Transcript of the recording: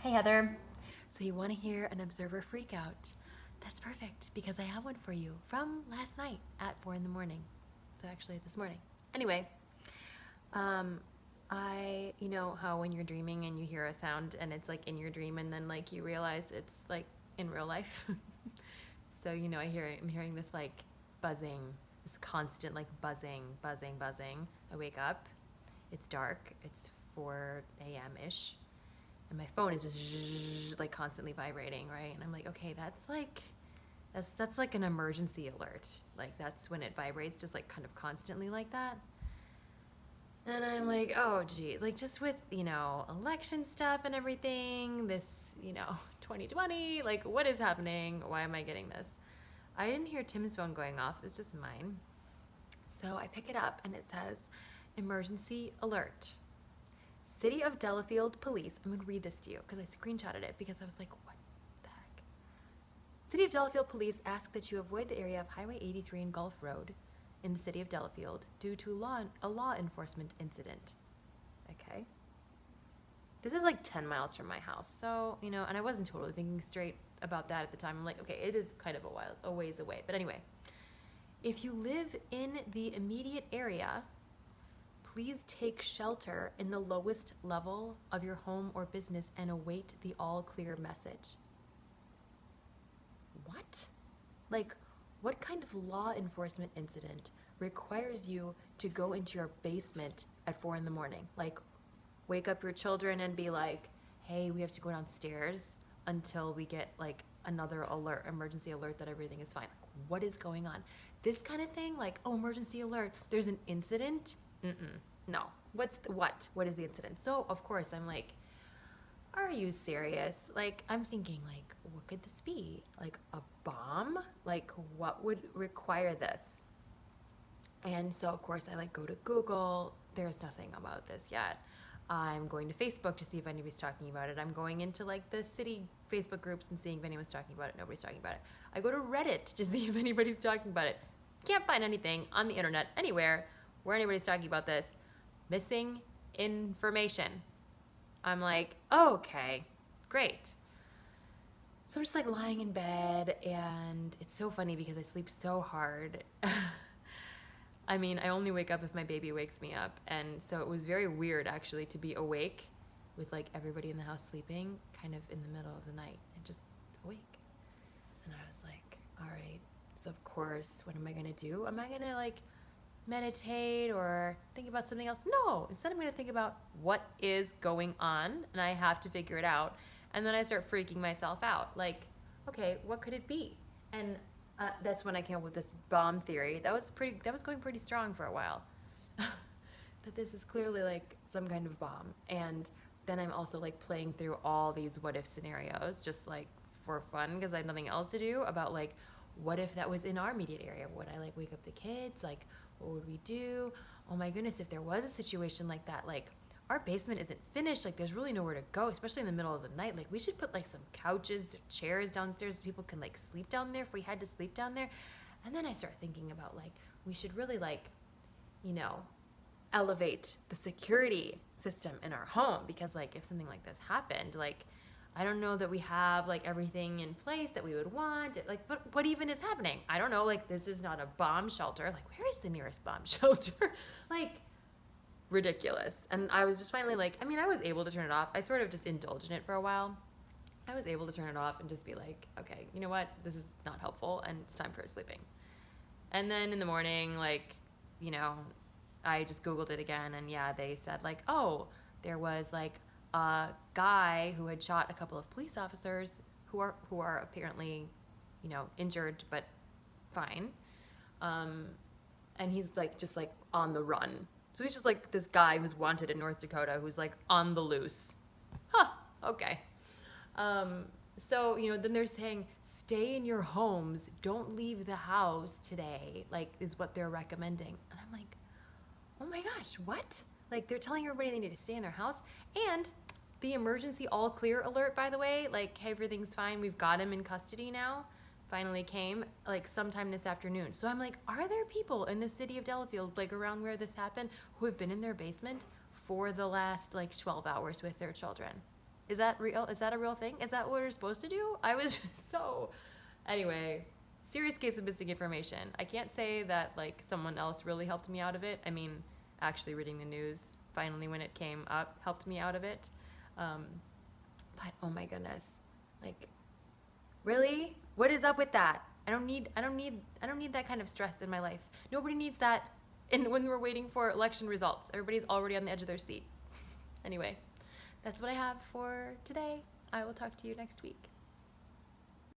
Hey Heather. So you want to hear an observer freakout? That's perfect because I have one for you from last night at 4 in the morning. So actually this morning. Anyway, um, you know how when you're dreaming and you hear a sound and it's like in your dream and then like you realize it's like in real life. So I'm hearing this like buzzing, this constant like buzzing, buzzing, buzzing. I wake up. It's dark. It's 4 a.m. ish and my phone is just like constantly vibrating, right? And I'm like, okay, that's like an emergency alert. Like that's when it vibrates just like kind of constantly like that. And I'm like, oh gee, like just with, election stuff and everything, this, 2020, like what is happening? Why am I getting this? I didn't hear Tim's phone going off, it was just mine. So I pick it up and it says emergency alert. City of Delafield Police. I'm going to read this to you because I screenshotted it because I was like, what the heck? City of Delafield Police ask that you avoid the area of Highway 83 and Gulf Road in the city of Delafield due to a law enforcement incident. Okay. This is like 10 miles from my house. So, and I wasn't totally thinking straight about that at the time. I'm like, okay, it is kind of a ways away. But anyway, if you live in the immediate area, please take shelter in the lowest level of your home or business and await the all clear message. What? Like, what kind of law enforcement incident requires you to go into your basement at 4 in the morning? Like, wake up your children and be like, hey, we have to go downstairs until we get like another emergency alert that everything is fine. What is going on? This kind of thing, like, oh, emergency alert, there's an incident. No. What is the incident? So, of course, I'm like, are you serious? Like, I'm thinking, like, what could this be? Like, a bomb? Like, what would require this? And so, of course, I, like, go to Google. There's nothing about this yet. I'm going to Facebook to see if anybody's talking about it. I'm going into, like, the city Facebook groups and seeing if anyone's talking about it. Nobody's talking about it. I go to Reddit to see if anybody's talking about it. Can't find anything on the internet anywhere where anybody's talking about this. Missing information. I'm like, okay, great. So I'm just like lying in bed, and it's so funny because I sleep so hard. I mean, I only wake up if my baby wakes me up, and so it was very weird actually to be awake with like everybody in the house sleeping kind of in the middle of the night and just awake. And I was like, all right, so of course, what am I gonna do? Am I gonna like meditate or think about something else? No, instead I'm going to think about what is going on and I have to figure it out. And then I start freaking myself out. Like, okay, what could it be? And that's when I came up with this bomb theory. That was going pretty strong for a while. That this is clearly like some kind of bomb. And then I'm also like playing through all these what if scenarios just like for fun because I have nothing else to do about like what if that was in our immediate area? Would I like wake up the kids? Like, what would we do? Oh my goodness, if there was a situation like that, like our basement isn't finished, like there's really nowhere to go, especially in the middle of the night. Like we should put like some couches, chairs downstairs so people can like sleep down there if we had to sleep down there. And then I start thinking about like we should really like, elevate the security system in our home because like if something like this happened, like I don't know that we have like everything in place that we would want. Like, but what even is happening? I don't know. Like, this is not a bomb shelter. Like, where is the nearest bomb shelter? Like, ridiculous. And I was just finally like, I mean, I was able to turn it off. I sort of just indulged in it for a while. I was able to turn it off and just be like, okay, you know what? This is not helpful and it's time for sleeping. And then in the morning, like, I just Googled it again and yeah, they said like, oh, there was like a guy who had shot a couple of police officers who are apparently, injured but fine, and he's like just like on the run. So he's just like this guy who's wanted in North Dakota who's like on the loose. Huh. Okay. So then they're saying stay in your homes, don't leave the house today. Like is what they're recommending, and I'm like, oh my gosh, what? Like, they're telling everybody they need to stay in their house. And the emergency all clear alert, by the way, like, hey, everything's fine. We've got him in custody now. Finally came, like, sometime this afternoon. So I'm like, are there people in the city of Delafield, like, around where this happened, who have been in their basement for the last, like, 12 hours with their children? Is that real? Is that a real thing? Is that what we're supposed to do? I was just so... Anyway, serious case of missing information. I can't say that, like, someone else really helped me out of it. I mean, actually reading the news, finally, when it came up, helped me out of it. But, oh my goodness. Like, really? What is up with that? I don't need that kind of stress in my life. Nobody needs that when we're waiting for election results. Everybody's already on the edge of their seat. Anyway, that's what I have for today. I will talk to you next week.